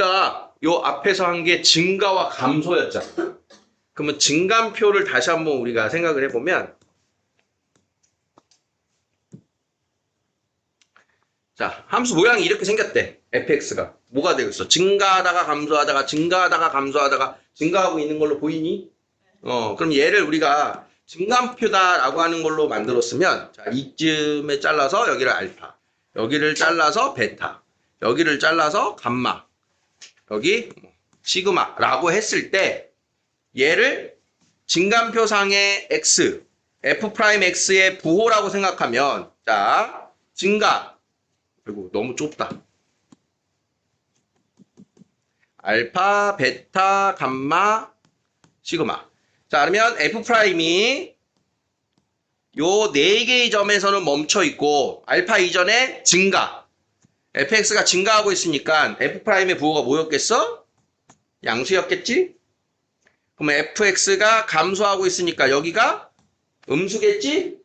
우리가 요 앞에서 한 게 증가와 감소였잖아. 그러면 증감표를 다시 한번 우리가 생각을 해보면, 자, 함수 모양이 이렇게 생겼대. fx가. 뭐가 되겠어? 증가하다가 감소하다가 증가하다가 감소하다가 증가하고 있는 걸로 보이니? 그럼 얘를 우리가 증감표다라고 하는 걸로 만들었으면, 자, 이쯤에 잘라서 여기를 알파, 여기를 잘라서 베타, 여기를 잘라서 감마, 여기 시그마라고 했을 때 얘를 증감표상의 x, f'x의 부호라고 생각하면, 자, 증가, 그리고 너무 좁다. 알파, 베타, 감마, 시그마. 자, 그러면 f'이 요 4개의 점에서는 멈춰 있고 알파 이전에 증가. fx가 증가하고 있으니까 f'의 부호가 뭐였겠어? 양수였겠지? 그러면 fx가 감소하고 있으니까 여기가 음수겠지?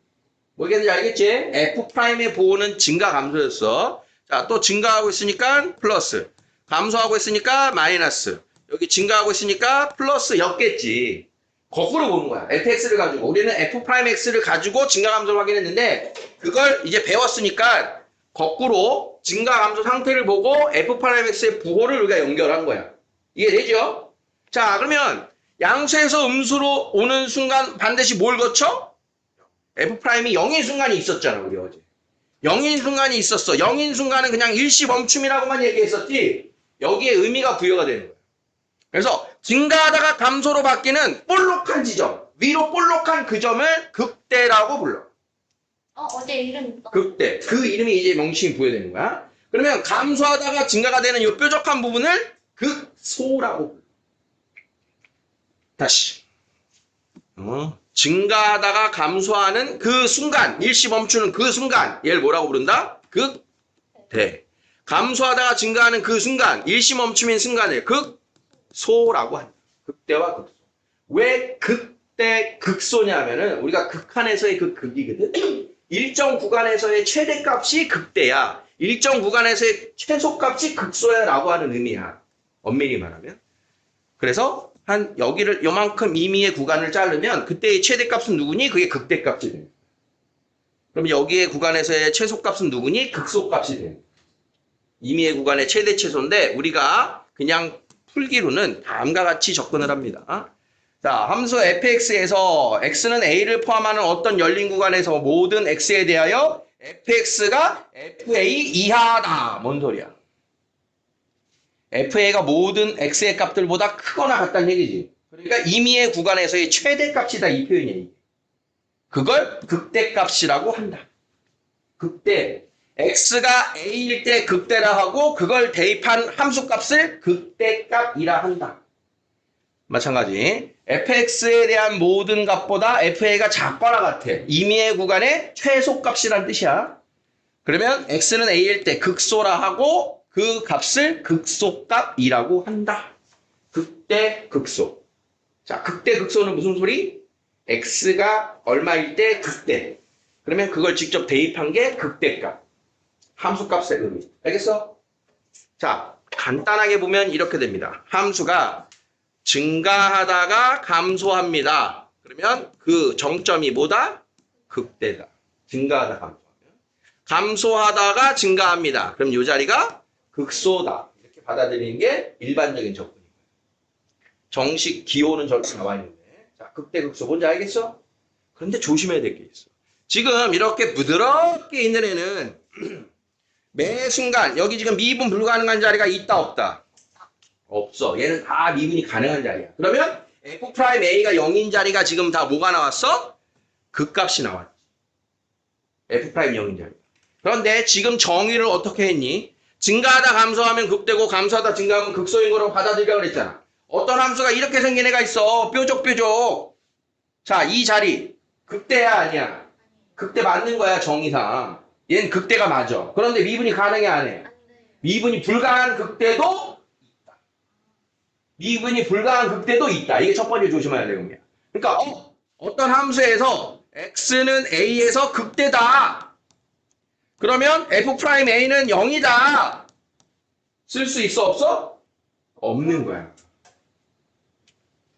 뭐겠는지 알겠지? f'의 부호는 증가 감소였어. 자, 또 증가하고 있으니까 플러스. 감소하고 있으니까 마이너스. 여기 증가하고 있으니까 플러스였겠지. 거꾸로 보는 거야. fx를 가지고. 우리는 f'x를 가지고 증가 감소를 확인했는데 그걸 이제 배웠으니까 거꾸로 증가 감소 상태를 보고 f'x의 부호를 우리가 연결한 거야. 이해되죠? 자, 그러면 양수에서 음수로 오는 순간 반드시 뭘 거쳐? f'이 0인 순간이 있었잖아, 우리 어제. 0인 순간이 있었어. 0인 순간은 그냥 일시 멈춤이라고만 얘기했었지 여기에 의미가 부여가 되는 거야. 그래서 증가하다가 감소로 바뀌는 볼록한 지점, 위로 볼록한 그 점을 극대라고 불러. 어제 이름 극대. 그 이름이 이제 명칭이 부여되는 거야. 그러면 감소하다가 증가가 되는 이 뾰족한 부분을 극소라고 불러. 다시. 증가하다가 감소하는 그 순간, 일시 멈추는 그 순간, 얘를 뭐라고 부른다? 극대. 감소하다가 증가하는 그 순간, 일시 멈춤인 순간을 극소라고 한다. 극대와 극소. 왜 극대, 극소냐면은 우리가 극한에서의 그 극이거든. 일정 구간에서의 최대값이 극대야. 일정 구간에서의 최소값이 극소야라고 하는 의미야. 엄밀히 말하면. 그래서 한 여기를 요만큼 이미의 구간을 자르면 그때의 최대값은 누구니? 그게 극대값이 됩니다. 그럼 여기의 구간에서의 최소값은 누구니? 극소값이 됩니다. 이미의 구간의 최대 최소인데 우리가 그냥 풀기로는 다음과 같이 접근을 합니다. 자, 함수 fx에서 x는 a를 포함하는 어떤 열린 구간에서 모든 x에 대하여 fx가 fa 이하다. 뭔 소리야? fa가 모든 x의 값들보다 크거나 같다는 얘기지. 그러니까 임의의 구간에서의 최대값이다 이 표현이야. 그걸 극대값이라고 한다. 극대. x가 a일 때 극대라 하고 그걸 대입한 함수값을 극대값이라 한다. 마찬가지 fx에 대한 모든 값보다 fa가 작거나 같아. 임의의 구간의 최소값이란 뜻이야. 그러면 x는 a일 때 극소라 하고 그 값을 극소값이라고 한다. 극대 극소. 자, 극대 극소는 무슨 소리? x가 얼마일 때 극대. 그러면 그걸 직접 대입한 게 극대값. 함수값의 의미. 알겠어? 자, 간단하게 보면 이렇게 됩니다. 함수가 증가하다가 감소합니다. 그러면 그 정점이 뭐다? 극대다. 증가하다 감소하면. 감소하다가 증가합니다. 그럼 이 자리가 극소다. 이렇게 받아들이는 게 일반적인 접근입니다. 정식 기호는 저렇게 나와 있는데. 자, 극대 극소 뭔지 알겠어? 그런데 조심해야 될 게 있어. 지금 이렇게 부드럽게 있는 애는 매 순간 여기 지금 미분 불가능한 자리가 있다 없다? 없어. 얘는 다 미분이 가능한 자리야. 그러면 f'a가 0인 자리가 지금 다 뭐가 나왔어? 극값이 나왔지. f' 0인 자리. 그런데 지금 정의를 어떻게 했니? 증가하다 감소하면 극대고 감소하다 증가하면 극소인 거라고 받아들이라고 그랬잖아. 어떤 함수가 이렇게 생긴 애가 있어. 뾰족뾰족. 자, 이 자리 극대야 아니야? 극대 맞는 거야 정의상. 얘는 극대가 맞아. 그런데 미분이 가능해 안 해? 미분이 불가한 극대도 있다. 미분이 불가한 극대도 있다. 이게 첫 번째 조심해야 되는 거야. 그러니까 어떤 함수에서 x는 a에서 극대다. 그러면 f'a는 0이다. 쓸 수 있어 없어? 없는 거야.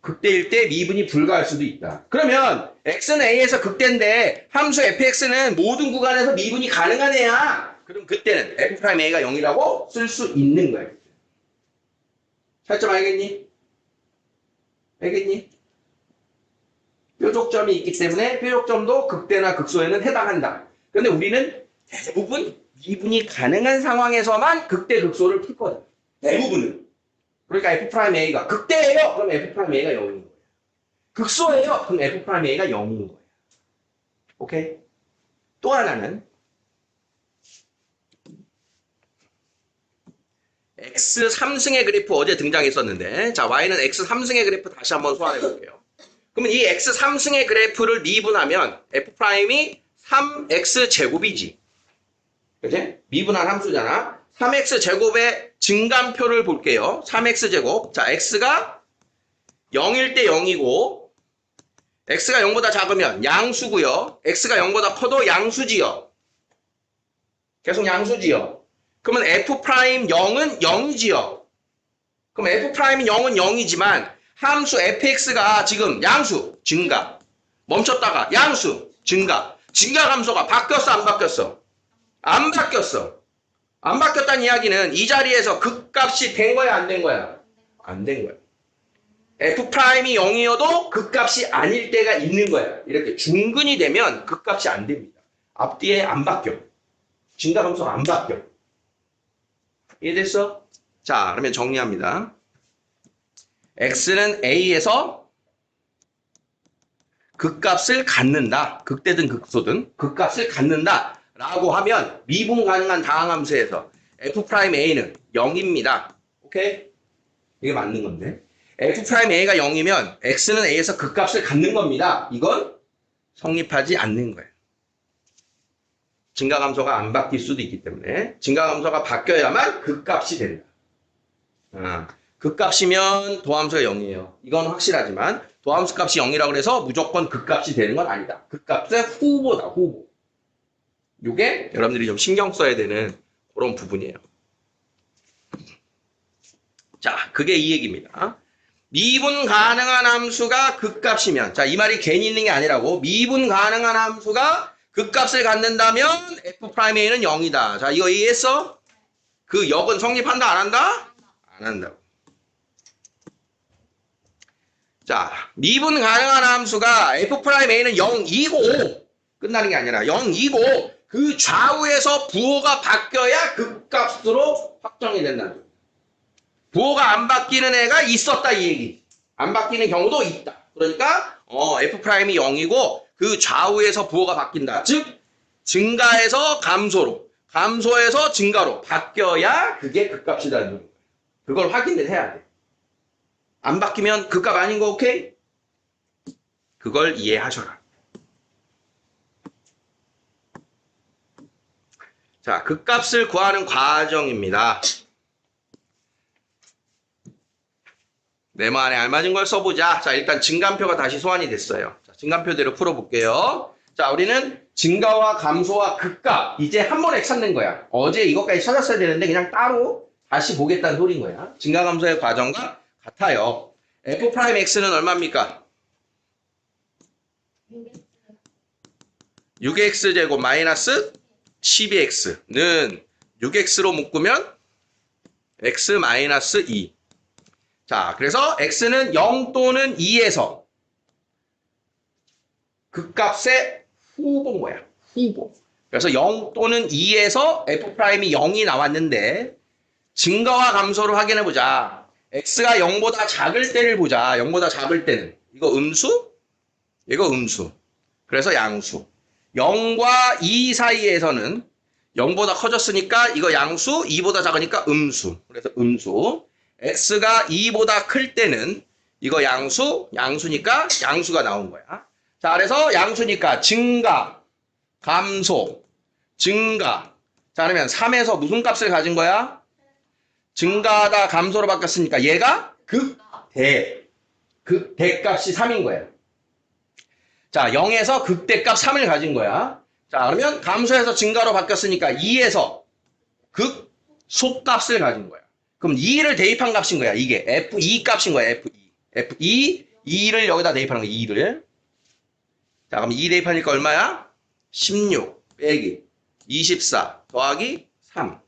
극대일 때 미분이 불가할 수도 있다. 그러면 x는 a에서 극대인데 함수 fx는 모든 구간에서 미분이 가능한 애야. 그럼 그때는 f'a가 0이라고 쓸 수 있는 거야. 차이점 알겠니? 알겠니? 뾰족점이 있기 때문에 뾰족점도 극대나 극소에는 해당한다. 그런데 우리는 대부분 미분이 가능한 상황에서만 극대 극소를 풀 거다. 대부분은. 그러니까 f'a가 극대예요. 그럼 f'a가 0인 거예요. 극소예요. 그럼 f'a가 0인 거예요. 오케이? 또 하나는 x 3승의 그래프 어제 등장했었는데, 자, y는 x 3승의 그래프 다시 한번 소환해 볼게요. 그러면 이 x 3승의 그래프를 미분하면 f'이 3x 제곱이지. 그치? 미분한 함수잖아. 3x 제곱의 증감표를 볼게요. 3x 제곱. 자, x가 0일 때 0이고, x가 0보다 작으면 양수고요. x가 0보다 커도 양수지요. 계속 양수지요. 그러면 f'Y은 0이지요. 그럼 f'Y은 0은 0이지만 함수 fx가 지금 양수, 증가. 멈췄다가 양수, 증가. 증가 감소가 바뀌었어, 안 바뀌었어? 안 바뀌었어. 안 바뀌었다는 이야기는 이 자리에서 극값이 된 거야, 안 된 거야? 안 된 거야. f'이 0이어도 극값이 아닐 때가 있는 거야. 이렇게 중근이 되면 극값이 안 됩니다. 앞뒤에 안 바뀌어. 증가 감소가 안 바뀌어. 이해됐어? 자, 그러면 정리합니다. x는 a에서 극값을 갖는다. 극대든 극소든 극값을 갖는다. 라고 하면 미분 가능한 다항함수에서 f'a는 0입니다. 오케이? 이게 맞는 건데. f'a가 0이면 x는 a에서 극값을 갖는 겁니다. 이건 성립하지 않는 거예요. 증가감소가 안 바뀔 수도 있기 때문에 증가감소가 바뀌어야만 극값이 된다. 극값이면 도함수가 0이에요. 이건 확실하지만 도함수 값이 0이라고 해서 무조건 극값이 되는 건 아니다. 극값의 후보다, 후보. 이게 여러분들이 좀 신경 써야 되는 그런 부분이에요. 자, 그게 이 얘기입니다. 미분 가능한 함수가 극값이면, 자, 이 말이 괜히 있는 게 아니라고, 미분 가능한 함수가 극값을 갖는다면 f'a는 0이다. 자, 이거 이해했어? 그 역은 성립한다, 안 한다? 안 한다고. 자, 미분 가능한 함수가 f'a는 0이고 끝나는 게 아니라 0이고 그 좌우에서 부호가 바뀌어야 극값으로 확정이 된다는 거예요. 부호가 안 바뀌는 애가 있었다 이 얘기. 안 바뀌는 경우도 있다. 그러니까 f'이 0이고 그 좌우에서 부호가 바뀐다. 즉 증가에서 감소로, 감소에서 증가로 바뀌어야 그게 극값이라는 거예요. 그걸 확인을 해야 돼. 안 바뀌면 극값 아닌 거 오케이? 그걸 이해하셔라. 자, 극값을 구하는 과정입니다. 네모 안에 알맞은 걸 써보자. 자, 일단 증감표가 다시 소환이 됐어요. 자, 증감표대로 풀어볼게요. 자, 우리는 증가와 감소와 극값 이제 한 번에 찾는 거야. 어제 이것까지 찾았어야 되는데 그냥 따로 다시 보겠다는 소린 거야. 증가 감소의 과정과 같아요. f'x는 얼마입니까? 6x제곱 마이너스 12x는 6x로 묶으면 x 마이너스 2. 자, 그래서 x는 0 또는 2에서 극값의 후보인 거야. 후보. 그래서 0 또는 2에서 f'이 0이 나왔는데 증가와 감소를 확인해 보자. x가 0보다 작을 때를 보자. 0보다 작을 때는 이거 음수? 이거 음수. 그래서 양수. 0과 2 사이에서는 0보다 커졌으니까 이거 양수, 2보다 작으니까 음수. 그래서 음수. x가 2보다 클 때는 이거 양수, 양수니까 양수가 나온 거야. 자, 그래서 양수니까 증가, 감소, 증가. 자, 그러면 3에서 무슨 값을 가진 거야? 증가하다 감소로 바뀌었으니까 얘가 극대. 극대값이 3인 거야. 자, 0에서 극대값 3을 가진 거야. 자, 그러면 감소해서 증가로 바뀌었으니까 2에서 극소값을 가진 거야. 그럼 2를 대입한 값인 거야. 이게 F2 값인 거야. F2. F2, 2를 여기다 대입하는 거야. 2를. 자, 그럼 2 대입하니까 얼마야? 16 빼기 24 더하기 3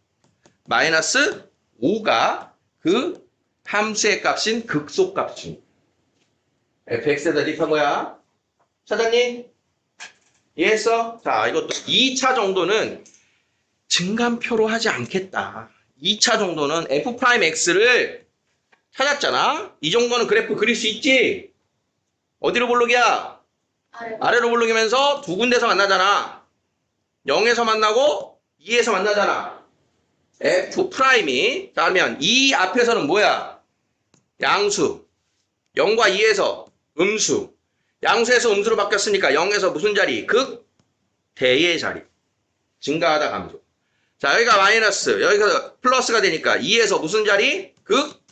마이너스 5가 그 함수의 값인 극소값이 fx에다 대입한 거야. 찾았니? 이해했어? 자, 이것도 2차 정도는 증감표로 하지 않겠다. 2차 정도는 f'x를 찾았잖아. 이 정도는 그래프 그릴 수 있지? 어디로 볼록이야? 아래로 볼록이면서 두 군데서 만나잖아. 0에서 만나고 2에서 만나잖아. f'이 자, 그러면 이 앞에서는 뭐야? 양수. 0과 2에서 음수. 양수에서 음수로 바뀌었으니까 0에서 무슨 자리? 극 대의 자리. 증가하다 감소. 자, 여기가 마이너스, 여기가 플러스가 되니까 2에서 무슨 자리? 극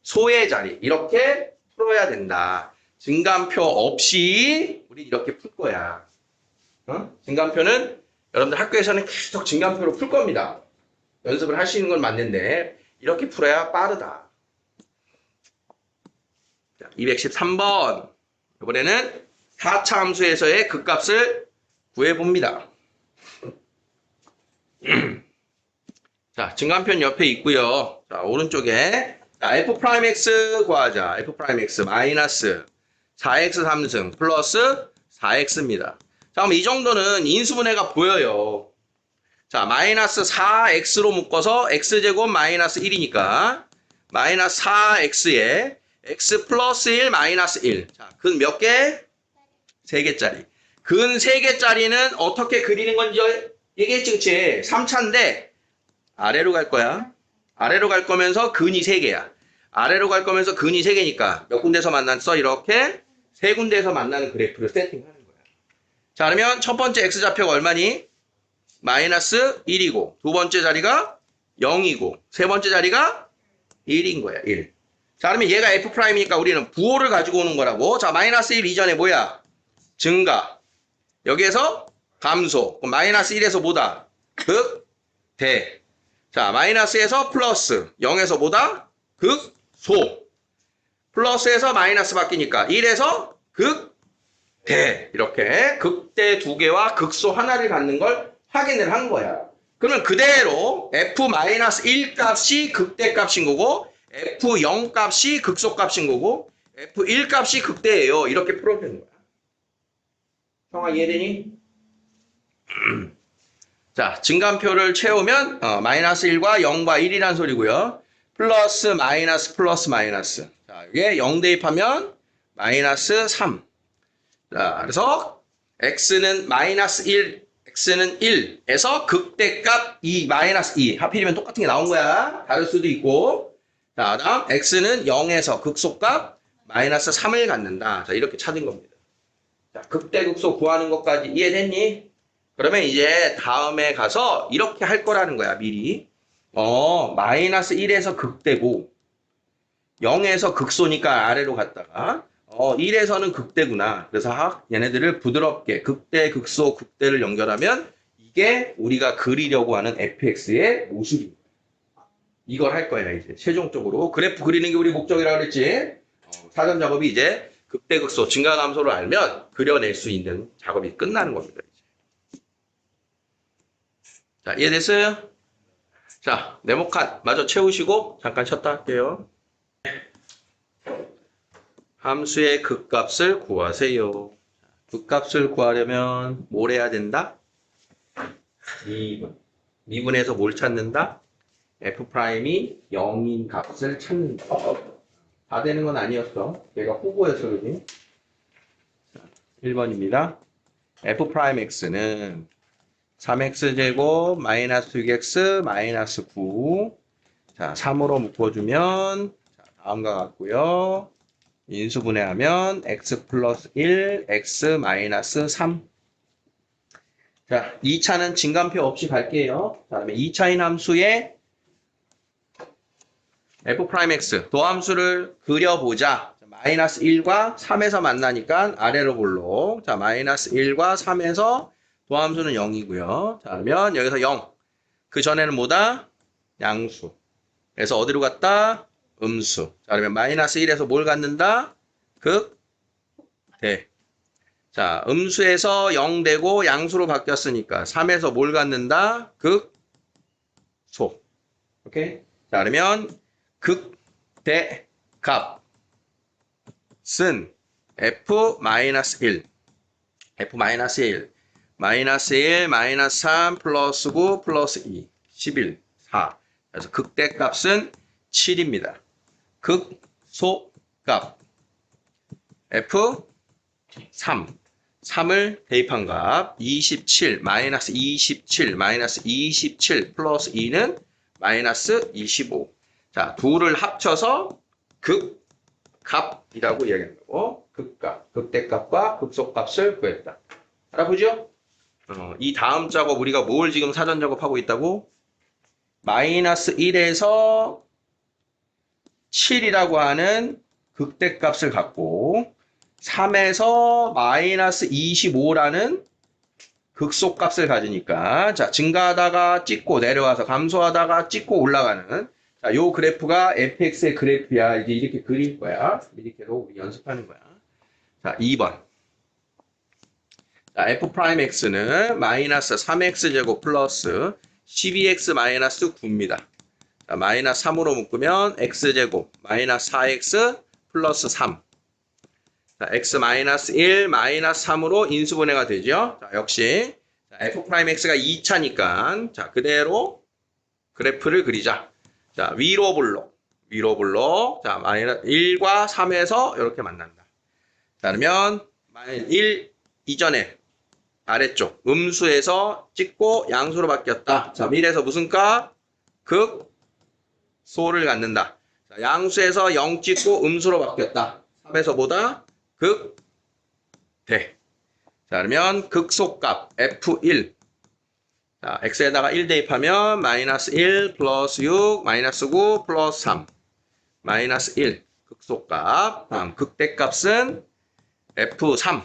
소의 자리. 이렇게 풀어야 된다. 증감표 없이 우리 이렇게 풀 거야. 증감표는 여러분들 학교에서는 계속 증감표로 풀 겁니다. 연습을 할 수 있는 건 맞는데 이렇게 풀어야 빠르다. 자, 213번. 이번에는 4차 함수에서의 극값을 구해봅니다. 자, 증감표는 옆에 있고요. 자, 오른쪽에 자, f'x 구하자. f'x 마이너스 4x 3승 플러스 4x입니다. 자, 그럼 이 정도는 인수분해가 보여요. 자, 마이너스 4x로 묶어서 x제곱 마이너스 1이니까 마이너스 4x에 x 플러스 1 마이너스 1. 자, 근 몇 개? 3개짜리. 근 3개짜리는 어떻게 그리는 건지 얘기했지, 그치? 3차인데 아래로 갈 거야. 아래로 갈 거면서 근이 3개야. 아래로 갈 거면서 근이 3개니까 몇 군데서 만났어? 이렇게 3군데에서 만나는 그래프를 세팅하는 거야. 자, 그러면 첫 번째 x좌표가 얼마니? 마이너스 1이고 두 번째 자리가 0이고 세 번째 자리가 1인 거야. 1. 자, 그러면 얘가 f'이니까 우리는 부호를 가지고 오는 거라고. 자, 마이너스 1 이전에 뭐야? 증가. 여기에서 감소. 그럼 마이너스 1에서 뭐다? 극, 대. 자, 마이너스에서 플러스. 0에서 뭐다? 극, 소. 플러스에서 마이너스 바뀌니까 1에서 극, 대. 이렇게 극대 2개와 극소 하나를 갖는 걸 확인을 한 거야. 그러면 그대로 f-1 값이 극대 값인 거고 f0 값이 극소 값인 거고 f1 값이 극대예요. 이렇게 풀어도 되는 거야. 형아 이해되니? 자, 증감표를 채우면 마이너스 1과 0과 1이란 소리고요. 플러스 마이너스 플러스 마이너스. 자, 이게 0 대입하면 마이너스 3. 자, 그래서 x는 마이너스 1, x는 1에서 극대값 2, 마이너스 2. 하필이면 똑같은 게 나온 거야. 다를 수도 있고. 자, 다음 x는 0에서 극소값 마이너스 3을 갖는다. 자, 이렇게 찾은 겁니다. 자, 극대 극소 구하는 것까지 이해됐니? 그러면 이제 다음에 가서 이렇게 할 거라는 거야, 미리. 마이너스 1에서 극대고 0에서 극소니까 아래로 갔다가 1에서는 극대구나. 그래서 얘네들을 부드럽게 극대, 극소, 극대를 연결하면 이게 우리가 그리려고 하는 fx의 모습입니다. 이걸 할 거야, 이제. 최종적으로. 그래프 그리는 게 우리 목적이라고 그랬지? 사전 작업이 이제 극대, 극소, 증가, 감소를 알면 그려낼 수 있는 작업이 끝나는 겁니다. 이제. 자, 이해됐어요? 자, 네모칸 마저 채우시고 잠깐 쉬었다 할게요. 함수의 극값을 구하세요. 극값을 구하려면 뭘 해야 된다? 미분. 미분에서 뭘 찾는다? f'이 0인 값을 찾는다. 다 되는 건 아니었어. 얘가 호구였어, 그지? 1번입니다. f'x는 3x제곱 마이너스 6x 마이너스 9. 자, 3으로 묶어주면 자, 다음과 같고요. 인수분해하면 x 플러스 1, x 마이너스 3. 자, 2차는 증감표 없이 갈게요. 자, 그다음에 2차인 함수의 f'x 도함수를 그려보자. 마이너스 1과 3에서 만나니까 아래로 볼록. 자, 마이너스 1과 3에서 도함수는 0이고요. 자, 그러면 여기서 0. 그 전에는 뭐다? 양수. 그래서 어디로 갔다? 음수. 자, 그러면 마이너스 1에서 뭘 갖는다? 극대. 자, 음수에서 0 되고 양수로 바뀌었으니까 3에서 뭘 갖는다? 극소. 오케이? 자, 그러면 극대 값은 f-1. f-1. 마이너스 1, 마이너스 3, 플러스 9, 플러스 2. 11, 4. 그래서 극대값은 7입니다. 극소값 F3. 3을 대입한 값 27, 마이너스 27, 마이너스 27 플러스 2는 마이너스 25. 자, 둘을 합쳐서 극값이라고 이야기하는 거고, 극값, 극대값과 극소값을 구했다. 알아보죠? 이 다음 작업 우리가 뭘 지금 사전 작업하고 있다고? 마이너스 1에서 7이라고 하는 극대값을 갖고 3에서 마이너스 25라는 극소값을 가지니까 자, 증가하다가 찍고 내려와서 감소하다가 찍고 올라가는 자, 요 그래프가 fx의 그래프야. 이제 이렇게 그릴 거야. 이렇게도 우리 연습하는 거야. 자, 2번. 자, f'x는 마이너스 3x제곱 플러스 12x 마이너스 9입니다. 자, 마이너스 3으로 묶으면 x제곱 마이너스 4x 플러스 3. 자, x 마이너스 1 마이너스 3으로 인수분해가 되죠. 자, 역시 자, f'x가 2차니까 자, 그대로 그래프를 그리자. 자, 위로 블록. 자, 마이너스 1과 3에서 이렇게 만난다. 자, 그러면 1 이전에 아래쪽 음수에서 찍고 양수로 바뀌었다. 자, 1에서 무슨 값? 극소를 갖는다. 자, 양수에서 0 찍고 음수로 바뀌었다. 3에서 보다 극대. 자, 그러면 극소값 F1. 자, x에다가 1 대입하면 마이너스 1 플러스 6 마이너스 9 플러스 3 마이너스 1 극소값. 다음 극대값은 F3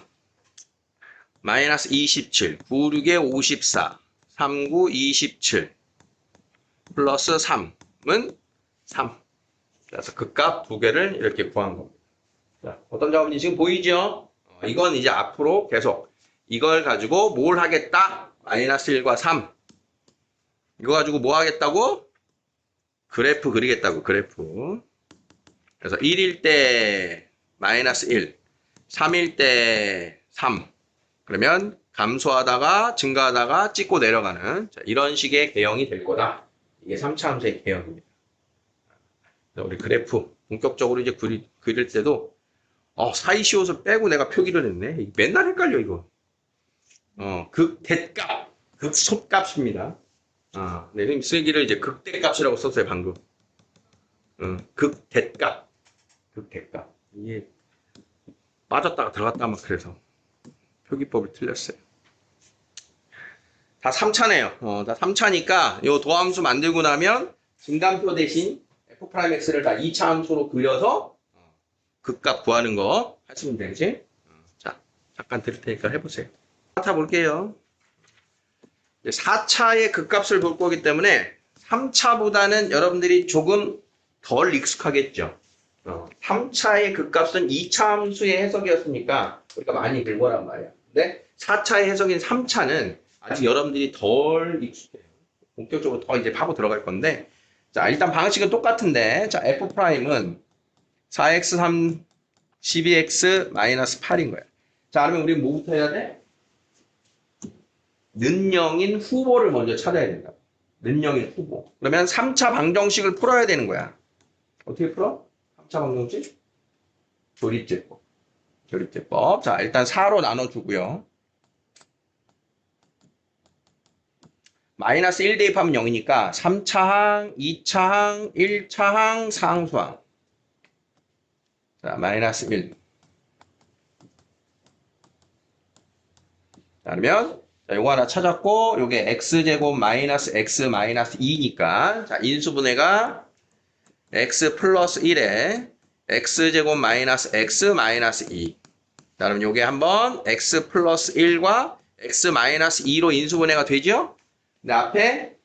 마이너스 27 9, 6에 54 3, 9, 27 플러스 3은 3. 그래서 극값 두 개를 이렇게 구한 겁니다. 자, 어떤 작업인지 지금 보이죠? 이건 이제 앞으로 계속 이걸 가지고 뭘 하겠다? 마이너스 1과 3. 이거 가지고 뭐 하겠다고? 그래프 그리겠다고, 그래프. 그래서 1일 때 마이너스 1, 3일 때 3. 그러면 감소하다가 증가하다가 찍고 내려가는 자, 이런 식의 개형이 될 거다. 이게 3차 함수의 개형입니다. 우리 그래프 본격적으로 이제 그릴 때도 사이시옷을 빼고 내가 표기를 했네. 맨날 헷갈려 이거. 극대값, 극소값입니다. 네, 쓰기를 이제 극대값이라고 썼어요 방금. 극대값. 이게 빠졌다가 들어갔다 막 그래서 표기법을 틀렸어요. 다 3차네요. 다 3차니까 요 도함수 만들고 나면 증감표 대신 f'x를 다 2차 함수로 그려서 극값 구하는 거 하시면 되지. 자, 잠깐 드릴 테니까 해보세요. 4차 볼게요. 4차의 극값을 볼 거기 때문에 3차보다는 여러분들이 조금 덜 익숙하겠죠. 3차의 극값은 2차 함수의 해석이었으니까 우리가 많이 볼 거란 말이야. 근데 4차의 해석인 3차는 아직 여러분들이 덜 익숙해요. 본격적으로 더 이제 파고 들어갈 건데 자, 일단 방식은 똑같은데 자, f'은 4x 3 12x 마이너스 8인 거야. 자, 그러면 우리 뭐부터 해야 돼? 는영인 후보를 먼저 찾아야 된다. 는영인 후보. 그러면 3차 방정식을 풀어야 되는 거야. 어떻게 풀어? 3차 방정식? 조립제법. 자, 일단 4로 나눠주고요. 마이너스 1 대입하면 0이니까 3차항, 2차항, 1차항, 상수항. 자, 마이너스 1. 자, 그러면 자, 요거 하나 찾았고 요게 x제곱 마이너스 x 마이너스 2니까 자, 인수분해가 x 플러스 1에 x제곱 마이너스 x 마이너스 2. 자, 그럼 요게 한번 x 플러스 1과 x 마이너스 2로 인수분해가 되죠? 근데 앞에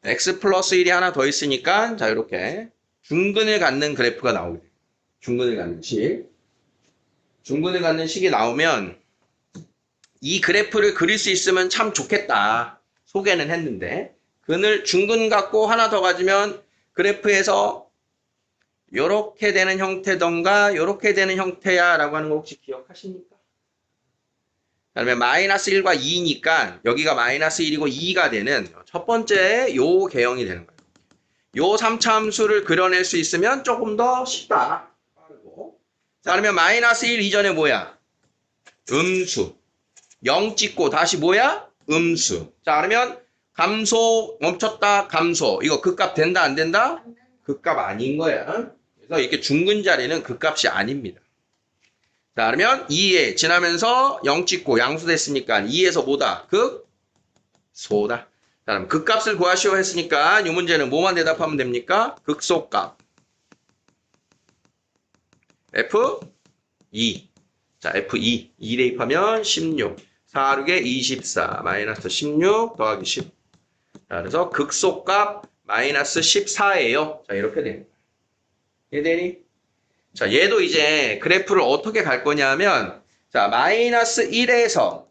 x 플러스 1이 하나 더 있으니까 자 이렇게 중근을 갖는 그래프가 나오게 돼요. 중근을 갖는 식. 중근을 갖는 식이 나오면 이 그래프를 그릴 수 있으면 참 좋겠다. 소개는 했는데 근을 중근 갖고 하나 더 가지면 그래프에서 요렇게 되는 형태던가 요렇게 되는 형태야 라고 하는 거 혹시 기억하십니까? 그다음에 마이너스 1과 2니까 여기가 마이너스 1이고 2가 되는 첫 번째 요 개형이 되는 거예요. 요 3차 함수를 그려낼 수 있으면 조금 더 쉽다. 빠르고. 자, 그러면 마이너스 1 이전에 뭐야? 음수. 0 찍고 다시 뭐야? 음수. 자, 그러면 감소 멈췄다 감소. 이거 극값 된다 안 된다? 극값 아닌 거야. 그래서 이렇게 중근 자리는 극값이 아닙니다. 자, 그러면 2에 지나면서 0 찍고 양수 됐으니까 2에서 뭐다? 극소다. 자, 그럼 극값을 구하시오 했으니까 이 문제는 뭐만 대답하면 됩니까? 극소값. F2. 자, F2. 2 대입하면 16. 4, 6에 24. 마이너스 16 더하기 10. 자, 그래서 극소값 마이너스 14예요. 자, 이렇게 됩니다. 이해되니? 자, 얘도 이제 그래프를 어떻게 갈 거냐면, 자, 마이너스 1에서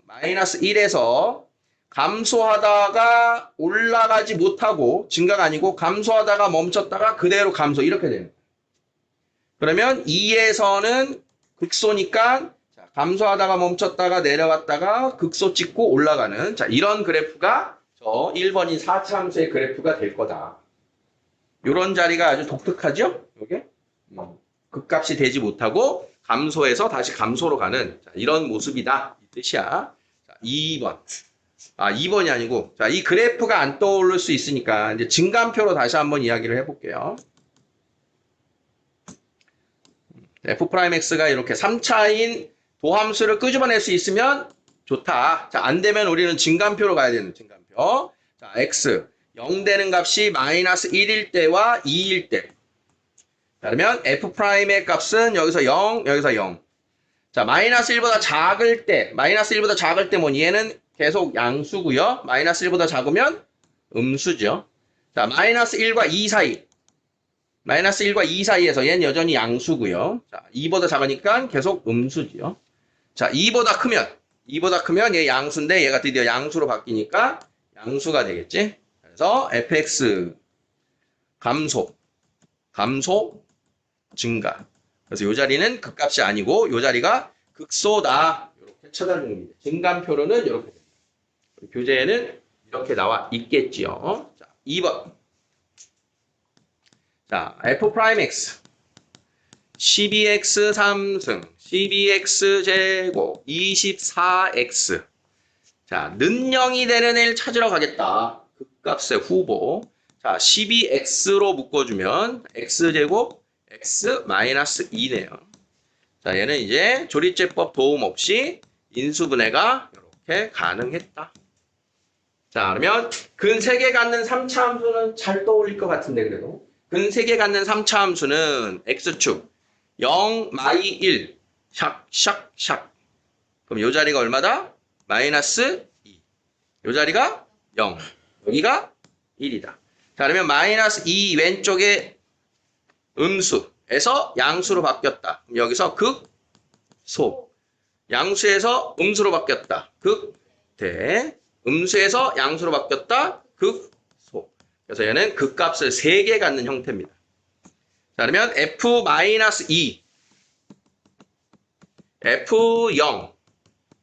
감소하다가 올라가지 못하고, 증가가 아니고 감소하다가 멈췄다가 그대로 감소, 이렇게 되는 거예요. 그러면 2에서는 극소니까, 자, 감소하다가 멈췄다가 내려갔다가 극소 찍고 올라가는, 자, 이런 그래프가 저 1번인 4차 함수의 그래프가 될 거다. 요런 자리가 아주 독특하죠? 요게? 극값이 되지 못하고 감소해서 다시 감소로 가는 자, 이런 모습이다. 이 뜻이야. 자, 2번. 아, 2번이 아니고 자, 이 그래프가 안 떠오를 수 있으니까 이제 증감표로 다시 한번 이야기를 해볼게요. f'x가 이렇게 3차인 도함수를 끄집어낼 수 있으면 좋다. 자, 안 되면 우리는 증감표로 가야 되는 증감표. 자, x 0 되는 값이 마이너스 1일 때와 2일 때. 자, 그러면 f'의 값은 여기서 0, 여기서 0. 자, 마이너스 1보다 작을 때, 뭐니? 얘는 계속 양수고요. 마이너스 1보다 작으면 음수죠. 자, 마이너스 1과 2 사이. 마이너스 1과 2 사이에서 얘는 여전히 양수고요. 자, 2보다 작으니까 계속 음수지요. 자, 2보다 크면 얘 양수인데 얘가 드디어 양수로 바뀌니까 양수가 되겠지. 그래서 fx 감소, 증가. 그래서 이 자리는 극값이 아니고 이 자리가 극소다. 이렇게 찾아주는 겁니다. 증감표로는 이렇게 됩니다. 교재에는 이렇게 나와 있겠지요. 자, 2번. 자, f'x 12x 3승 12x 제곱 24x. 자, 는 0이 되는 애를 찾으러 가겠다. 극값의 후보. 자, 12x로 묶어주면 x제곱 x 마이너스 2네요. 자, 얘는 이제 조리제법 도움 없이 인수분해가 이렇게 가능했다. 자, 그러면 근 3개 갖는 3차 함수는 잘 떠올릴 것 같은데 그래도. 근 3개 갖는 3차 함수는 x축 0, 마이 1, 샥. 그럼 요 자리가 얼마다? 마이너스 2. 요 자리가 0. 여기가 1이다. 자, 그러면 마이너스 2 왼쪽에 음수에서 양수로 바뀌었다. 그럼 여기서 극소. 양수에서 음수로 바뀌었다. 극대. 음수에서 양수로 바뀌었다. 극소. 그래서 얘는 극값을 3개 갖는 형태입니다. 자, 그러면 f-2, f0,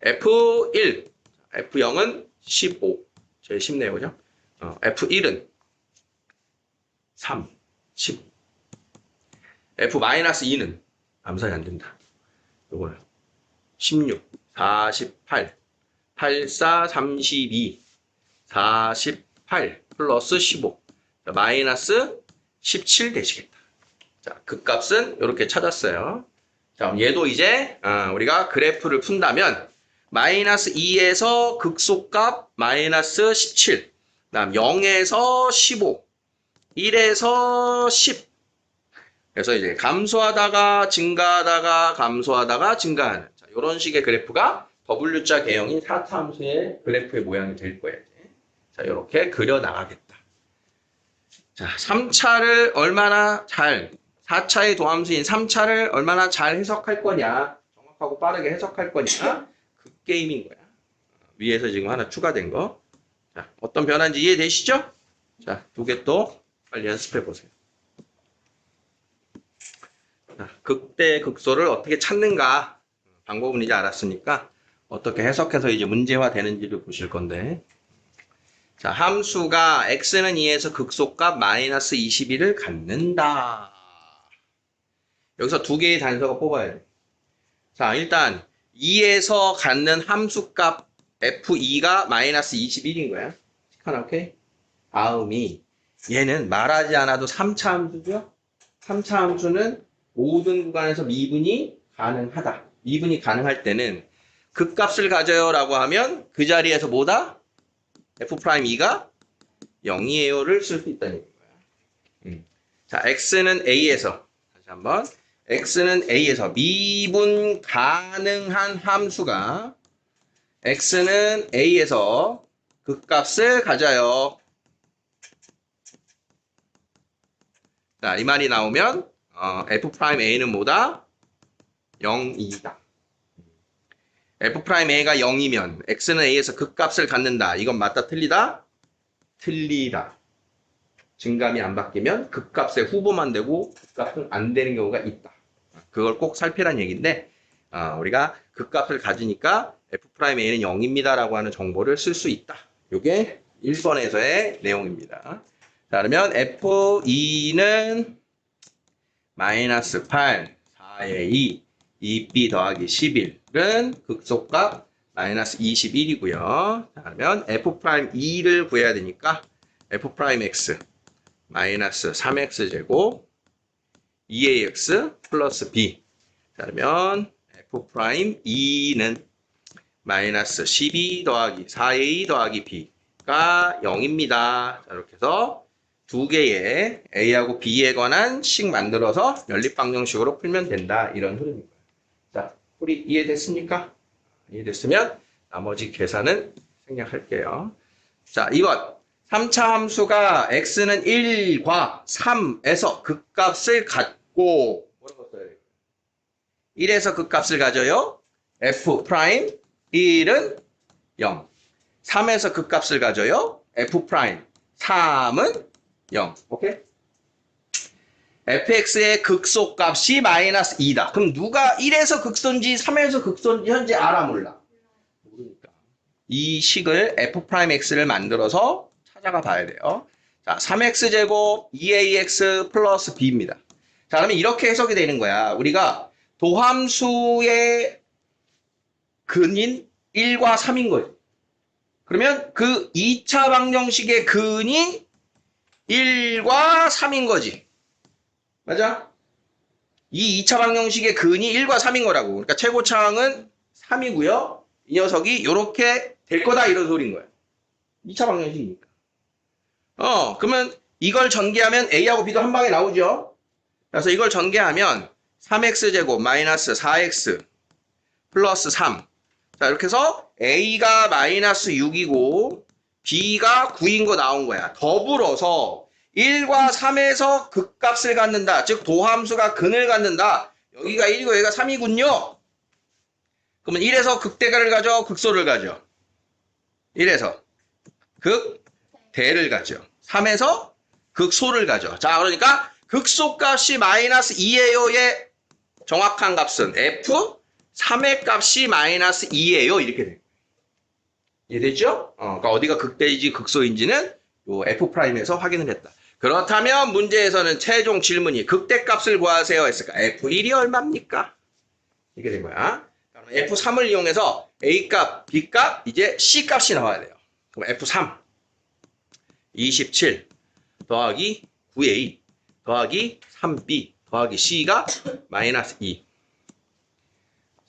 f1, f0은 15. 제일 쉽네요, 그죠? f1은 3, 10. f-2는 암산이 안 된다. 요거는 16, 48, 84, 32, 48 플러스 15. 자, 마이너스 17 되시겠다. 자, 극값은 이렇게 찾았어요. 자, 그럼 얘도 이제 우리가 그래프를 푼다면 마이너스 2에서 극소값 마이너스 17, 그다음 0에서 15, 1에서 10. 그래서 이제 감소하다가 증가하다가 감소하다가 증가하는 자, 이런 식의 그래프가 W자 개형인 4차 함수의 그래프의 모양이 될 거예요. 자, 이렇게 그려 나가겠다. 자, 3차를 얼마나 잘, 4차의 도함수인 3차를 얼마나 잘 해석할 거냐, 정확하고 빠르게 해석할 거냐, 그 게임인 거야. 위에서 지금 하나 추가된 거. 자, 어떤 변화인지 이해되시죠? 자, 두 개 또 빨리 연습해 보세요. 자, 극대 극소를 어떻게 찾는가 방법은 이제 알았으니까 어떻게 해석해서 이제 문제화 되는지를 보실 건데, 자, 함수가 x는 2에서 극소값 마이너스 21을 갖는다. 여기서 두 개의 단서가 뽑아야 돼. 자, 일단 2에서 갖는 함수값 f2가 마이너스 21인 거야. 하나, 오케이? 다음이 얘는 말하지 않아도 3차 함수죠? 3차 함수는 모든 구간에서 미분이 가능하다. 미분이 가능할 때는 극값을 가져요 라고 하면 그 자리에서 뭐다? f'2가 0이에요를 쓸 수 있다는 얘기인 거야. 자, x는 a에서 다시 한번 x는 a에서 미분 가능한 함수가 x는 a에서 극값을 가져요. 자, 이 말이 나오면 f'a는 뭐다? 0이다. f'a가 0이면 x는 a에서 극값을 갖는다. 이건 맞다, 틀리다? 틀리다. 증감이 안 바뀌면 극값의 후보만 되고 극값은 안 되는 경우가 있다. 그걸 꼭 살피란 얘기인데 우리가 극값을 가지니까 f'a는 0입니다 라고 하는 정보를 쓸 수 있다. 이게 1번에서의 내용입니다. 자, 그러면 f2는 마이너스 8, 4의 2, 2b 더하기 11은 극소값 마이너스 21이고요. 자, 그러면 f'2를 구해야 되니까 f'x 마이너스 3x제곱 2ax 플러스 b. 자, 그러면 f'2는 마이너스 12 더하기 4a 더하기 b가 0입니다. 자, 이렇게 해서 두 개의 a하고 b에 관한 식 만들어서 연립방정식으로 풀면 된다. 이런 흐름입니다. 자, 풀이 이해됐습니까? 이해됐으면 나머지 계산은 생략할게요. 자, 2번. 3차 함수가 x는 1과 3에서 극값을 갖고 뭐라고 써야 돼요? 1에서 극값을 가져요. f'1은 0. 3에서 극값을 가져요. f'3은 0. 오케이? fx의 극소값이 마이너스 2다. 그럼 누가 1에서 극소인지 3에서 극소인지 현재 알아 몰라? 모르니까. 이 식을 f'x를 만들어서 찾아가 봐야 돼요. 자, 3x제곱 2ax 플러스 b입니다. 자, 그러면 이렇게 해석이 되는 거야. 우리가 도함수의 근인 1과 3인 거지. 그러면 그 2차 방정식의 근이 1과 3인 거지. 맞아? 이 2차 방정식의 근이 1과 3인 거라고. 그러니까 최고차항은 3이고요. 이 녀석이 이렇게 될 거다 이런 소리인 거야. 2차 방정식이니까. 그러면 이걸 전개하면 A하고 B도 한 방에 나오죠. 그래서 이걸 전개하면 3x제곱 마이너스 4x 플러스 3. 자, 이렇게 해서 A가 마이너스 6이고 B가 9인 거 나온 거야. 더불어서 1과 3에서 극값을 갖는다. 즉 도함수가 근을 갖는다. 여기가 1이고 여기가 3이군요. 그러면 1에서 극대가를 가져, 극소를 가져. 1에서 극대를 가져. 3에서 극소를 가져. 자, 그러니까 극소값이 마이너스 2예요의 정확한 값은 f 3의 값이 마이너스 2예요. 이렇게 돼요. 이해되죠? 그러니까 어디가 극대인지 극소인지는 요 f'에서 확인을 했다. 그렇다면 문제에서는 최종 질문이 극대값을 구하세요 했을까? f1이 얼마입니까? 이게 된 거야. 그럼 f3을 이용해서 a값, b값, 이제 c값이 나와야 돼요. 그럼 f3 27 더하기 9a 더하기 3b 더하기 c가 마이너스 2.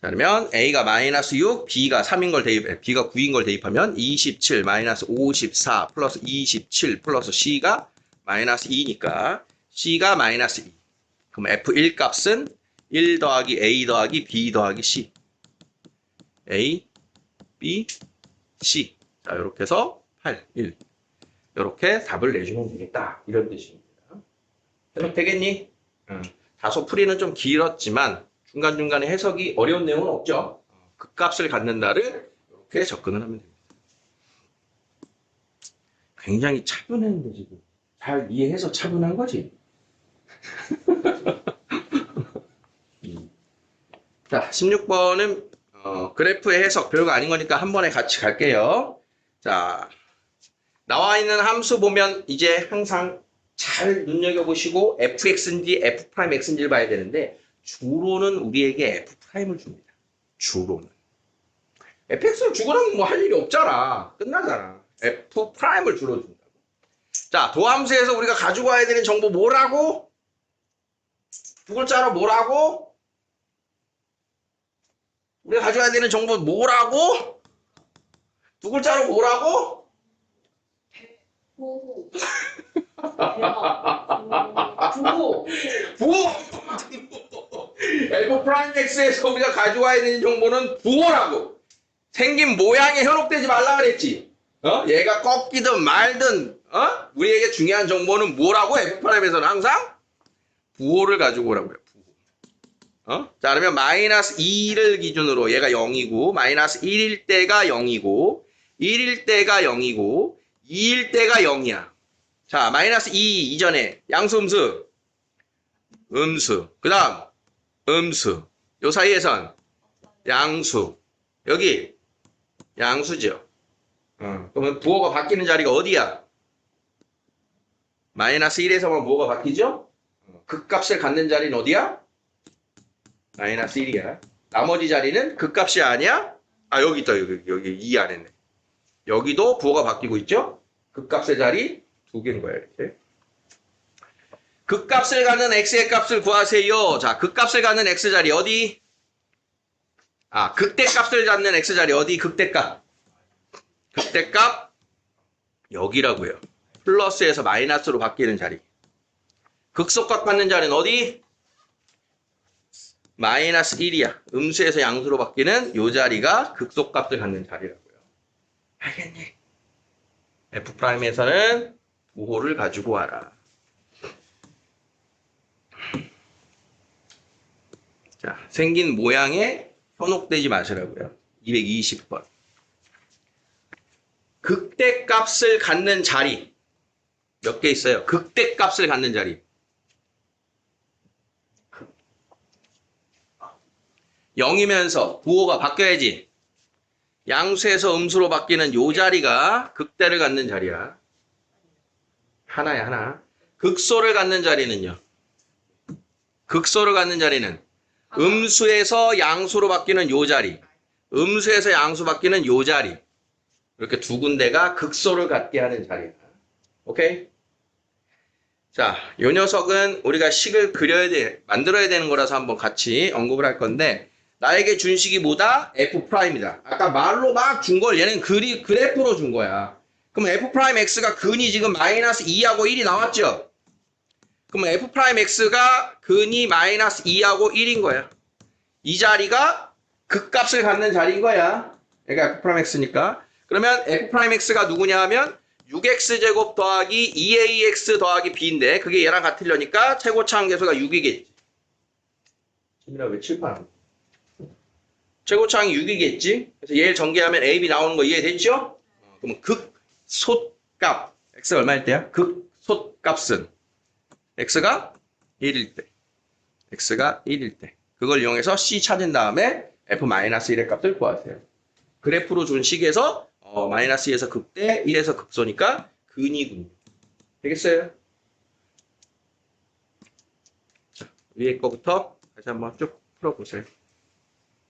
자, 그러면 a가 마이너스 6, b가 3인 걸 b가 9인 걸 대입하면 27 마이너스 54 플러스 27 플러스 c가 마이너스 2니까 c가 마이너스 2. 그럼 f1 값은 1 더하기 a 더하기 b 더하기 c. a, b, c. 자, 이렇게 해서 8, 1. 이렇게 답을 내주면 되겠다. 이런 뜻입니다. 해석 되겠니? 다소 풀이는 좀 길었지만 중간중간에 해석이 어려운 내용은 없죠. 극값을 갖는다를 이렇게 접근을 하면 됩니다. 굉장히 차분했는데 지금 잘 이해해서 차분한 거지? 자, 16번은 그래프의 해석 별거 아닌 거니까 한 번에 같이 갈게요. 자, 나와 있는 함수 보면 이제 항상 잘 눈여겨보시고 fx인지 f'x인지를 봐야 되는데 주로는 우리에게 f'을 줍니다. 주로는. fx를 주고는 뭐 할 일이 없잖아. 끝나잖아. f'을 주로 준다고. 자, 도함수에서 우리가 가지고 와야 되는 정보 뭐라고? 두 글자로 뭐라고? 우리가 가져와야 되는 정보 뭐라고? 두 글자로 뭐라고? 부호. 부호! F'X에서 우리가 가져와야 되는 정보는 부호라고. 생긴 모양에 현혹되지 말라 그랬지. 얘가 꺾이든 말든, 우리에게 중요한 정보는 뭐라고? F'에서는 항상 부호를 가지고 오라고요. 부호. 자, 그러면 마이너스 2를 기준으로 얘가 0이고, 마이너스 1일 때가 0이고, 1일 때가 0이고, 2일 때가 0이야. 자, 마이너스 2 이전에 양수, 음수. 그 다음, 음수. 요 사이에선 양수. 여기, 양수죠. 그러면 부호가 바뀌는 자리가 어디야? 마이너스 1에서만 부호가 바뀌죠? 극값을 갖는 자리는 어디야? 마이너스 1이야. 나머지 자리는 극값이 아니야? 아, 여기 있다. 여기 2 안에. 여기도 부호가 바뀌고 있죠? 극값의 자리 두 개인 거야, 이렇게. 극값을 갖는 x의 값을 구하세요. 자, 극값을 갖는 x 자리 어디? 아, 극대값을 갖는 x 자리 어디? 극대값. 극대값 여기라고요. 플러스에서 마이너스로 바뀌는 자리. 극소값 갖는 자리는 어디? 마이너스 1이야. 음수에서 양수로 바뀌는 요 자리가 극소값을 갖는 자리라고요. 알겠니? F'에서는 부호를 가지고 와라. 자, 생긴 모양에 현혹되지 마시라고요. 220번. 극대값을 갖는 자리. 몇 개 있어요? 극대값을 갖는 자리. 0이면서 부호가 바뀌어야지. 양수에서 음수로 바뀌는 요 자리가 극대를 갖는 자리야. 하나야, 하나. 극소를 갖는 자리는요. 극소를 갖는 자리는 음수에서 양수로 바뀌는 요 자리. 음수에서 양수 바뀌는 요 자리. 이렇게 두 군데가 극소를 갖게 하는 자리야. 오케이? 자, 요 녀석은 우리가 식을 만들어야 되는 거라서 한번 같이 언급을 할 건데, 나에게 준 식이 뭐다? F'이다. 아까 말로 막 준 걸 얘는 그래프로 준 거야. 그럼 F'X가 근이 지금 마이너스 2하고 1이 나왔죠? 그럼 F'X가 근이 마이너스 2하고 1인 거야. 이 자리가 극값을 갖는 자리인 거야. 얘가 F'X니까. 그러면 F'X가 누구냐 하면 6x제곱 더하기 2ax 더하기 b인데 그게 얘랑 같으려니까 최고차항계수가 6이겠지. 지민아 왜 칠판? 최고차항이 6이겠지. 그래서 얘를 전개하면 a, b 나오는 거 이해됐죠? 그러면 극소값 x가 얼마일 때야? 극소값은 x가 1일 때. x가 1일 때. 그걸 이용해서 c 찾은 다음에 f-1의 값을 구하세요. 그래프로 준 식에서 마이너스 2에서 극대, 1에서 극소니까 근이군요. 되겠어요? 자, 위에 거부터 다시 한번 쭉 풀어보세요.